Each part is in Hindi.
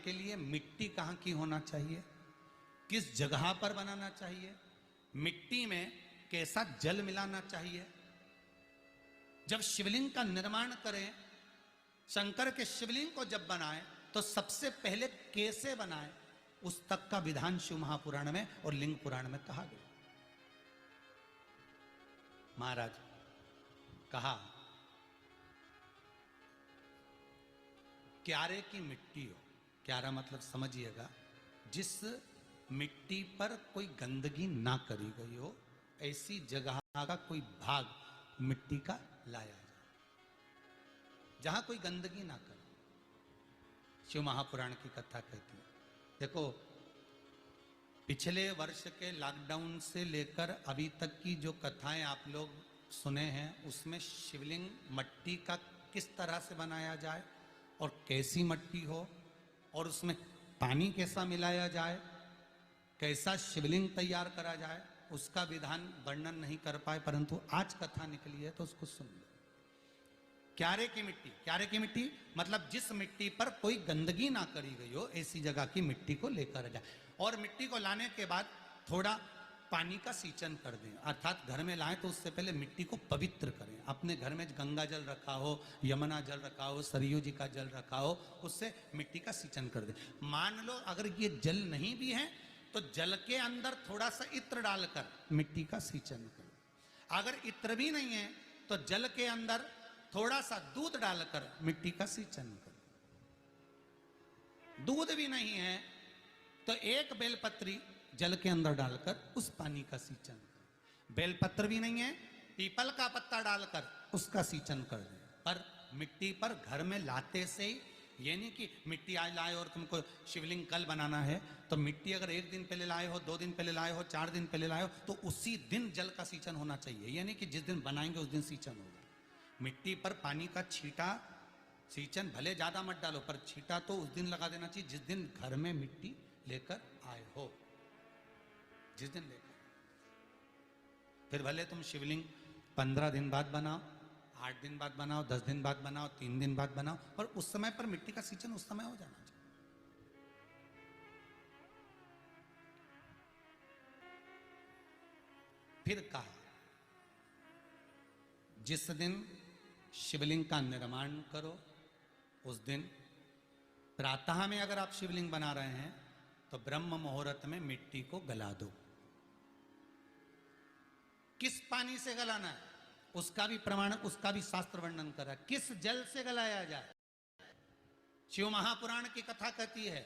के लिए मिट्टी कहाँ की होना चाहिए, किस जगह पर बनाना चाहिए, मिट्टी में कैसा जल मिलाना चाहिए। जब शिवलिंग का निर्माण करें, शंकर के शिवलिंग को जब बनाएं तो सबसे पहले कैसे बनाएं, उस तक का विधान शिव महापुराण में और लिंग पुराण में कहा गया। महाराज कहा क्यारे की मिट्टी हो, क्यारा मतलब समझिएगा जिस मिट्टी पर कोई गंदगी ना करी गई हो, ऐसी जगह का कोई भाग मिट्टी का लाया जाए जहां कोई गंदगी ना करे। शिव महापुराण की कथा कहती है। देखो पिछले वर्ष के लॉकडाउन से लेकर अभी तक की जो कथाएं आप लोग सुने हैं, उसमें शिवलिंग मट्टी का किस तरह से बनाया जाए और कैसी मट्टी हो और उसमें पानी कैसा मिलाया जाए, कैसा शिवलिंग तैयार करा जाए, उसका विधान वर्णन नहीं कर पाए, परंतु आज कथा निकली है तो उसको सुन लो। क्यारे की मिट्टी, क्यारे की मिट्टी मतलब जिस मिट्टी पर कोई गंदगी ना करी गई हो, ऐसी जगह की मिट्टी को लेकर जाए और मिट्टी को लाने के बाद थोड़ा पानी का सींचन कर दें, अर्थात घर में लाएं तो उससे पहले मिट्टी को पवित्र करें। अपने घर में गंगा जल रखा हो, यमुना जल रखा हो, सरयू जी का जल रखा हो, उससे मिट्टी का सींचन कर दें। मान लो अगर ये जल नहीं भी है तो जल के अंदर थोड़ा सा इत्र डालकर मिट्टी का सींचन करो। अगर इत्र भी नहीं है तो जल के अंदर थोड़ा सा दूध डालकर मिट्टी का सींचन करो। दूध भी नहीं है तो एक बेलपत्री जल के अंदर डालकर उस पानी का सींचन करो। बेलपत्र भी नहीं है, पीपल का पत्ता डालकर उसका सींचन कर दे। पर मिट्टी पर घर में लाते से ही, ये नहीं कि मिट्टी आज लाए और तुमको शिवलिंग कल बनाना है, तो मिट्टी अगर 1 दिन पहले लाए हो, 2 दिन पहले लाए हो, 4 दिन पहले लाए हो, तो उसी दिन जल का सींचन होना चाहिए। ये नहीं कि जिस दिन बनाएंगे उस दिन सींचन होगा। मिट्टी पर पानी का छींटा, सींचन भले ज्यादा मत डालो, पर छींटा तो उस दिन लगा देना चाहिए जिस दिन घर में मिट्टी लेकर आए हो, जिस दिन लेकर। फिर भले तुम शिवलिंग 15 दिन बाद बनाओ, 8 दिन बाद बनाओ, 10 दिन बाद बनाओ, 3 दिन बाद बनाओ, पर उस समय पर मिट्टी का सींचन उस समय हो जाना चाहिए। फिर कहा जिस दिन शिवलिंग का निर्माण करो उस दिन प्रातः में अगर आप शिवलिंग बना रहे हैं तो ब्रह्म मुहूर्त में मिट्टी को गला दो। किस पानी से गलाना है उसका भी प्रमाण, उसका भी शास्त्र वर्णन करा। किस जल से गलाया जाए, शिव महापुराण की कथा कहती है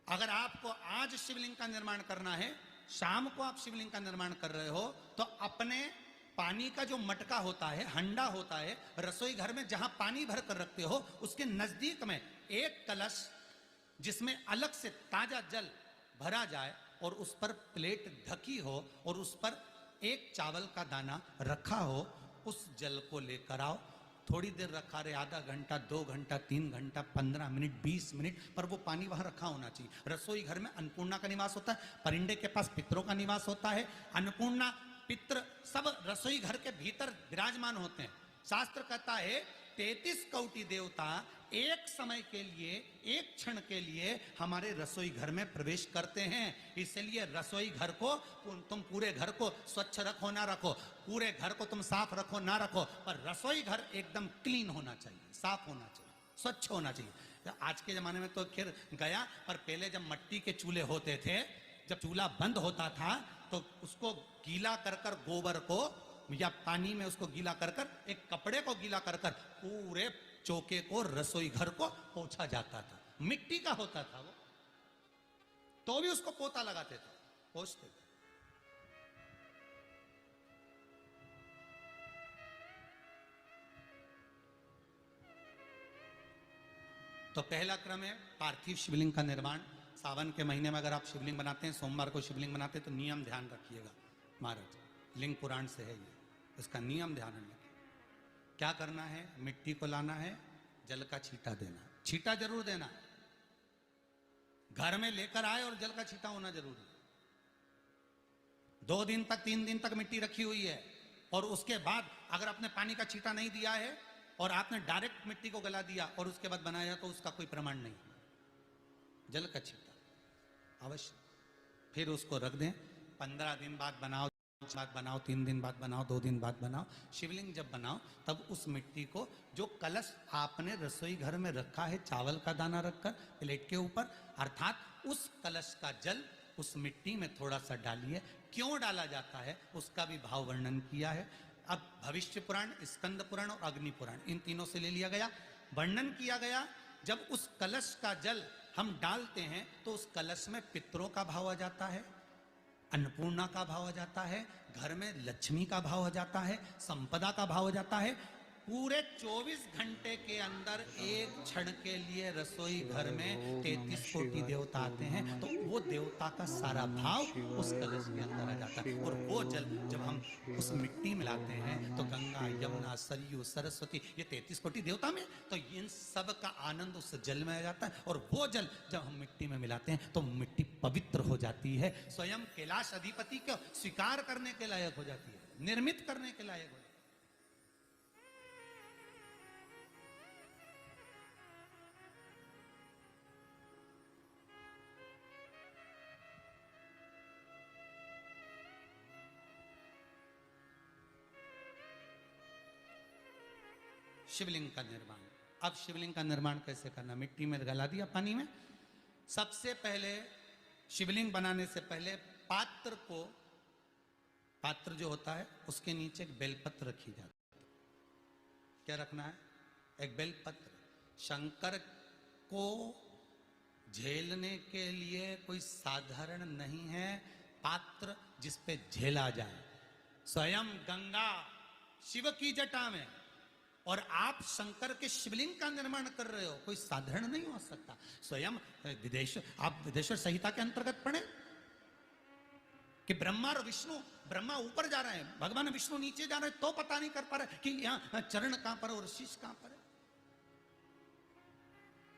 अगर आपको आज शिवलिंग का निर्माण करना है, शाम को आप शिवलिंग का निर्माण कर रहे हो, तो अपने पानी का जो मटका होता है, हंडा होता है, रसोई घर में जहां पानी भर कर रखते हो, उसके नजदीक में एक कलश जिसमें अलग से ताजा जल भरा जाए और उस पर प्लेट ढकी हो और उस पर एक चावल का दाना रखा हो, उस जल को लेकर आओ। थोड़ी देर रखा रहे, आधा घंटा, 2 घंटा, 3 घंटा, 15 मिनट, 20 मिनट, पर वो पानी वहां रखा होना चाहिए। रसोई घर में अन्नपूर्णा का निवास होता है, परिंदे के पास पितरों का निवास होता है। अन्नपूर्णा, पित्र सब रसोई घर के भीतर विराजमान होते हैं। शास्त्र कहता है 33 कोटि देवता एक समय के लिए, एक क्षण के लिए हमारे रसोई घर में प्रवेश करते हैं। इसलिए रसोई घर को तुम पूरे घर को स्वच्छ रखो ना रखो, पूरे घर को तुम साफ रखो ना रखो, पर रसोई घर एकदम क्लीन होना चाहिए, साफ होना चाहिए, स्वच्छ होना चाहिए। आज के जमाने में तो खैर गया, पर पहले जब मट्टी के चूल्हे होते थे, जब चूल्हा बंद होता था तो उसको गीला कर कर, गोबर को या पानी में उसको गीला कर कर, एक कपड़े को गीला कर कर पूरे चौके को, रसोई घर को पोंछा जाता था। मिट्टी का होता था वो, तो भी उसको पोता लगाते थे, पोंछते थे। तो पहला क्रम है पार्थिव शिवलिंग का निर्माण। सावन के महीने में अगर आप शिवलिंग बनाते हैं, सोमवार को शिवलिंग बनाते हैं, तो नियम ध्यान रखिएगा महाराज, लिंग पुराण से है ये, इसका नियम ध्यान रखिए। क्या करना है, मिट्टी को लाना है, जल का छींटा देना, छींटा जरूर देना, घर में लेकर आए और जल का छींटा होना जरूरी है। 2 दिन तक, 3 दिन तक मिट्टी रखी हुई है और उसके बाद अगर आपने पानी का छींटा नहीं दिया है और आपने डायरेक्ट मिट्टी को गला दिया और उसके बाद बनाया, तो उसका कोई प्रमाण नहीं। जल का छींटा अवश्य। फिर उसको रख दें, 15 दिन बाद बनाओ, बाद बनाओ, 3 दिन बाद बनाओ, 2 दिन बाद बनाओ। शिवलिंग जब बनाओ तब उस मिट्टी को, जो कलश आपने रसोई घर में रखा है चावल का दाना रखकर प्लेट के ऊपर, अर्थात उस कलश का जल उस मिट्टी में थोड़ा सा डालिए। क्यों डाला जाता है उसका भी भाव वर्णन किया है। अब भविष्य पुराण, स्कंद पुराण और अग्नि पुराण, इन तीनों से ले लिया गया। वर्णन किया गया, जब उस कलश का जल हम डालते हैं तो उस कलश में पितरों का भाव आ जाता है, अन्नपूर्णा का भाव आ जाता है, घर में लक्ष्मी का भाव आ जाता है, संपदा का भाव आ जाता है। पूरे 24 घंटे के अंदर एक क्षण के लिए रसोई घर में 33 कोटि देवता आते हैं, तो वो देवता का सारा भाव उस कलश के अंदर आ जाता है। और वो जल जब हम उस मिट्टी में लाते हैं तो गंगा, यमुना, सरयू, सरस्वती, ये 33 कोटि देवता में, तो इन सब का आनंद उस जल में आ जाता है। और वो जल जब हम मिट्टी में मिलाते हैं तो मिट्टी पवित्र हो जाती है, स्वयं कैलाश अधिपति को स्वीकार करने के लायक हो जाती है, निर्मित करने के लायक हो जाती है। शिवलिंग का निर्माण। अब शिवलिंग का निर्माण कैसे करना? मिट्टी में गला दिया पानी में। सबसे पहले शिवलिंग बनाने से पहले पात्र जो होता है उसके नीचे एक बेलपत्र रखी जाती है। क्या रखना है? एक बेलपत्र। शंकर को झेलने के लिए कोई साधारण नहीं है पात्र जिसपे झेला जाए। स्वयं गंगा शिव की जटा में और आप शंकर के शिवलिंग का निर्माण कर रहे हो, कोई साधारण नहीं हो सकता। स्वयं आप विदेश्वर संहिता के अंतर्गत पढ़े कि ब्रह्मा और विष्णु, ब्रह्मा ऊपर जा रहे हैं, भगवान विष्णु नीचे जा रहे हैं, तो पता नहीं कर पा रहे कि यहां चरण कहां पर और शीश कहां पर है,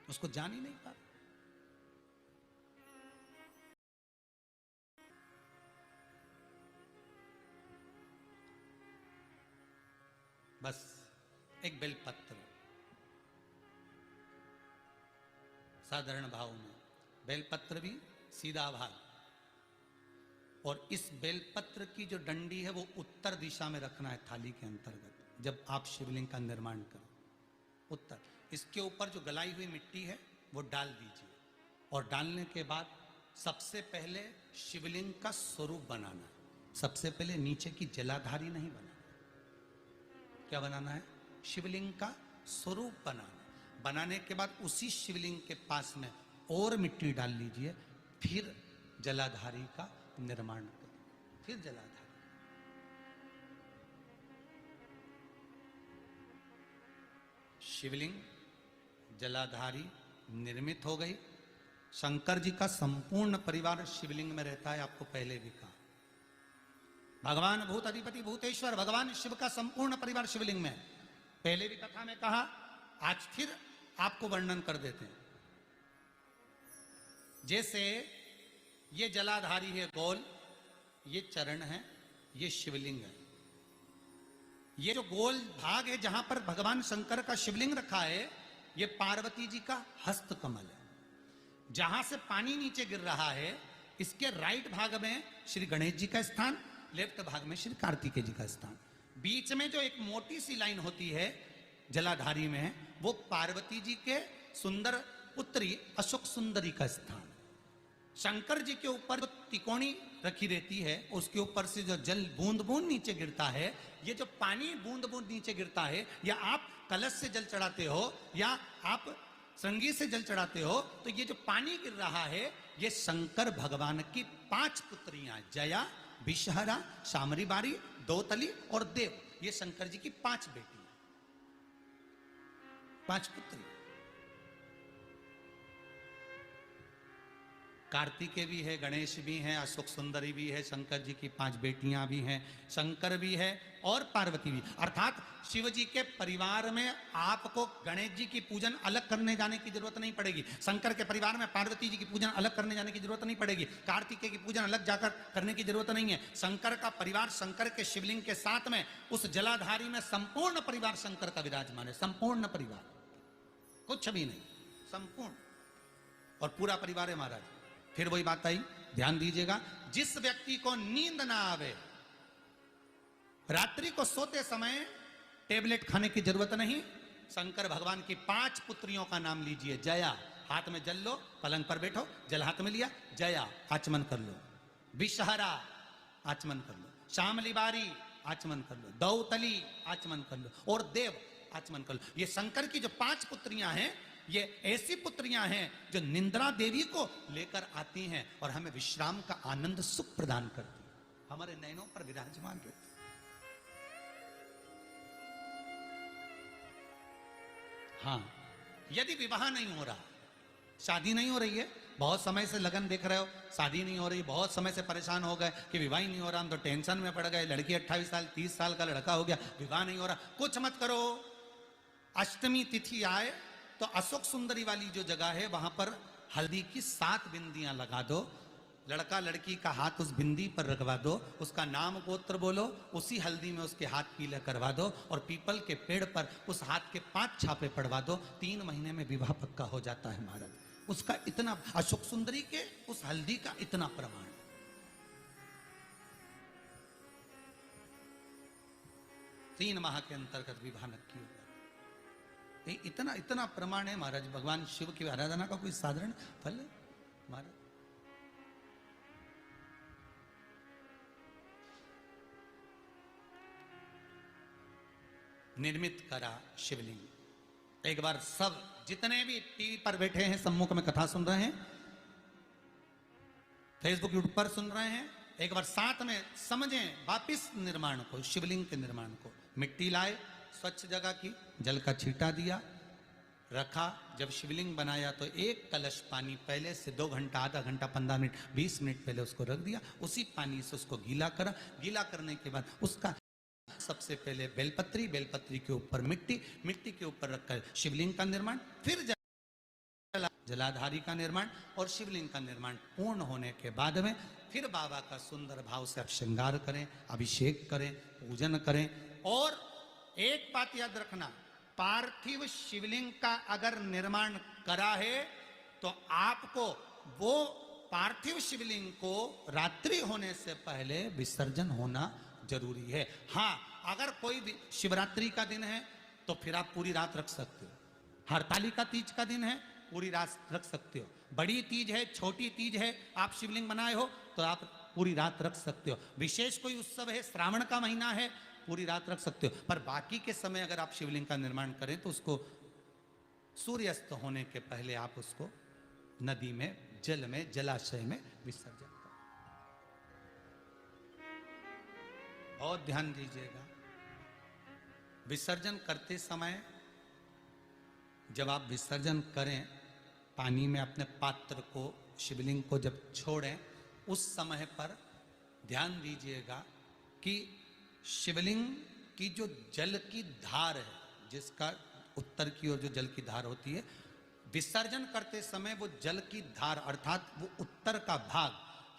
उसको जान ही नहीं पा रहे। बस एक बेलपत्र साधारण भाव में, बेलपत्र भी सीधा भाग, और इस बेलपत्र की जो डंडी है वो उत्तर दिशा में रखना है थाली के अंतर्गत। जब आप शिवलिंग का निर्माण करें उत्तर, इसके ऊपर जो गलाई हुई मिट्टी है वो डाल दीजिए। और डालने के बाद सबसे पहले शिवलिंग का स्वरूप बनाना है। सबसे पहले नीचे की जलाधारी नहीं बनाना, क्या बनाना है? शिवलिंग का स्वरूप बनाना। बनाने के बाद उसी शिवलिंग के पास में और मिट्टी डाल लीजिए, फिर जलाधारी का निर्माण करें। फिर जलाधारी, शिवलिंग जलाधारी निर्मित हो गई। शंकर जी का संपूर्ण परिवार शिवलिंग में रहता है, आपको पहले भी कहा। भगवान भूत अधिपति भूतेश्वर भगवान शिव का संपूर्ण परिवार शिवलिंग में, पहले भी कथा में कहा, आज फिर आपको वर्णन कर देते हैं। जैसे ये जलाधारी है गोल, ये चरण है, ये शिवलिंग है। ये जो गोल भाग है जहां पर भगवान शंकर का शिवलिंग रखा है, ये पार्वती जी का हस्त कमल है। जहां से पानी नीचे गिर रहा है, इसके राइट भाग में श्री गणेश जी का स्थान, लेफ्ट भाग में श्री कार्तिकेय जी का स्थान। बीच में जो एक मोटी सी लाइन होती है जलाधारी में, वो पार्वती जी के सुंदर पुत्री अशोक सुंदरी का स्थान। शंकर जी के ऊपर जो तिकोनी रखी रहती है, उसके ऊपर से जो जल बूंद बूंद नीचे गिरता है, ये जो पानी बूंद बूंद नीचे गिरता है, या आप कलश से जल चढ़ाते हो या आप संगीत से जल चढ़ाते हो, तो ये जो पानी गिर रहा है, ये शंकर भगवान की 5 पुत्रियां, जया, विषहरा, शामरी बारी, दोतली और देव, ये शंकर जी की 5 बेटी, 5 पुत्री। कार्तिकेय भी है, गणेश भी हैं, अशोक सुंदरी भी है, शंकर जी की 5 बेटियां भी हैं, शंकर भी है और पार्वती भी। अर्थात शिव जी के परिवार में आपको गणेश जी की पूजन अलग करने जाने की जरूरत नहीं पड़ेगी, शंकर के परिवार में पार्वती जी की पूजन अलग करने जाने की जरूरत नहीं पड़ेगी, कार्तिकेय की पूजन अलग जाकर करने की जरूरत नहीं है। शंकर का परिवार शंकर के शिवलिंग के साथ में उस जलाधारी में संपूर्ण परिवार शंकर का विराजमान है, संपूर्ण परिवार, कुछ भी नहीं, संपूर्ण। और पूरा परिवार है महाराज। फिर वही बात आई, ध्यान दीजिएगा, जिस व्यक्ति को नींद ना आवे, रात्रि को सोते समय टेबलेट खाने की जरूरत नहीं, शंकर भगवान की 5 पुत्रियों का नाम लीजिए। जया, हाथ में जल लो, पलंग पर बैठो, जल हाथ में लिया, जया आचमन कर लो। विषहरा आचमन कर लो। शामली बारी आचमन कर लो। दौतली आचमन कर लो। और देव आचमन कर लो। ये शंकर की जो 5 पुत्रियां हैं, ये ऐसी पुत्रियां हैं जो निंद्रा देवी को लेकर आती हैं और हमें विश्राम का आनंद सुख प्रदान करती हैं, हमारे नयनों पर विराजमान रहती। हाँ, यदि विवाह नहीं हो रहा, शादी नहीं हो रही है, बहुत समय से लगन देख रहे हो, शादी नहीं हो रही, बहुत समय से परेशान हो गए कि विवाह ही नहीं हो रहा, हम तो टेंशन में पड़ गए, लड़की 28 साल 30 साल का लड़का हो गया, विवाह नहीं हो रहा, कुछ मत करो। अष्टमी तिथि आए तो अशोक सुंदरी वाली जो जगह है वहां पर हल्दी की 7 बिंदियां लगा दो, लड़का लड़की का हाथ उस बिंदी पर रखवा दो, उसका नाम गोत्र बोलो, उसी हल्दी में उसके हाथ पीला करवा दो और पीपल के पेड़ पर उस हाथ के 5 छापे पड़वा दो। 3 महीने में विवाह पक्का हो जाता है महाराज। उसका इतना, अशोक सुंदरी के उस हल्दी का इतना प्रमाण। 3 माह के अंतर्गत विवाह नक्की होगा। इतना इतना प्रमाण है महाराज। भगवान शिव की आराधना का कोई साधारण फल है महाराज। निर्मित करा शिवलिंग। एक बार सब जितने भी टीवी पर बैठे हैं, सम्मुख में कथा सुन रहे हैं, फेसबुक यूट्यूब पर सुन रहे हैं, एक बार साथ में समझें वापिस निर्माण को, शिवलिंग के निर्माण को। मिट्टी लाए, स्वच्छ जगह की, जल का छींटा दिया, रखा। जब शिवलिंग बनाया तो 1 कलश पानी पहले से 2 घंटा, आधा घंटा, 15 मिनट, 20 मिनट पहले उसको रख दिया। उसी पानी से उसको गीला करा। गीला करने के बाद उसका सबसे पहले बेलपत्री, बेलपत्री के ऊपर मिट्टी, मिट्टी के ऊपर रखकर शिवलिंग का निर्माण, फिर जलाधारी का निर्माण और शिवलिंग का निर्माण पूर्ण होने के बाद में फिर बाबा का सुंदर भाव से आप श्रृंगार करें, अभिषेक करें, पूजन करें। और एक बात याद रखना, पार्थिव शिवलिंग का अगर निर्माण करा है तो आपको वो पार्थिव शिवलिंग को रात्रि होने से पहले विसर्जन होना जरूरी है। हाँ, अगर कोई शिवरात्रि का दिन है तो फिर आप पूरी रात रख सकते हो। हरतालिका तीज का दिन है, पूरी रात रख सकते हो। बड़ी तीज है, छोटी तीज है, आप शिवलिंग बनाए हो तो आप पूरी रात रख सकते हो। विशेष कोई उत्सव है, श्रावण का महीना है, पूरी रात रख सकते हो। पर बाकी के समय अगर आप शिवलिंग का निर्माण करें तो उसको सूर्यास्त होने के पहले आप उसको नदी में, जल में, जलाशय में विसर्जन करें। और ध्यान दीजिएगा, विसर्जन करते समय जब आप विसर्जन करें, पानी में अपने पात्र को, शिवलिंग को जब छोड़ें, उस समय पर ध्यान दीजिएगा कि शिवलिंग की जो जल की धार है, जिसका उत्तर की ओर जो जल की धार होती है, विसर्जन करते समय वो जल की धार अर्थात वो उत्तर का भाग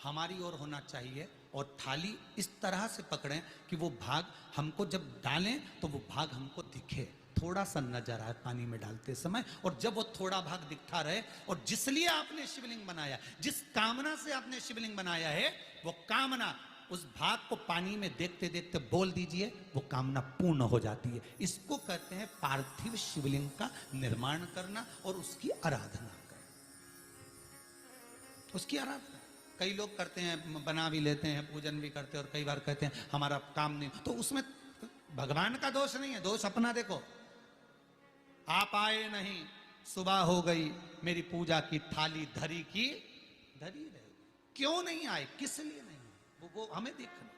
हमारी ओर होना चाहिए और थाली इस तरह से पकड़ें कि वो भाग हमको जब डालें तो वो भाग हमको दिखे, थोड़ा सा नजर आए पानी में डालते समय। और जब वो थोड़ा भाग दिखता रहे, और जिसलिए आपने शिवलिंग बनाया, जिस कामना से आपने शिवलिंग बनाया है, वो कामना उस भाग को पानी में देखते देखते बोल दीजिए, वो कामना पूर्ण हो जाती है। इसको कहते हैं पार्थिव शिवलिंग का निर्माण करना और उसकी आराधना करना। उसकी आराधना कई लोग करते हैं, बना भी लेते हैं, पूजन भी करते हैं, और कई बार कहते हैं हमारा काम नहीं, तो उसमें भगवान का दोष नहीं है, दोष अपना देखो। आप आए नहीं, सुबह हो गई, मेरी पूजा की थाली धरी की धरी रहे। क्यों नहीं आए, किस लिए नहीं, वो हमें देखना।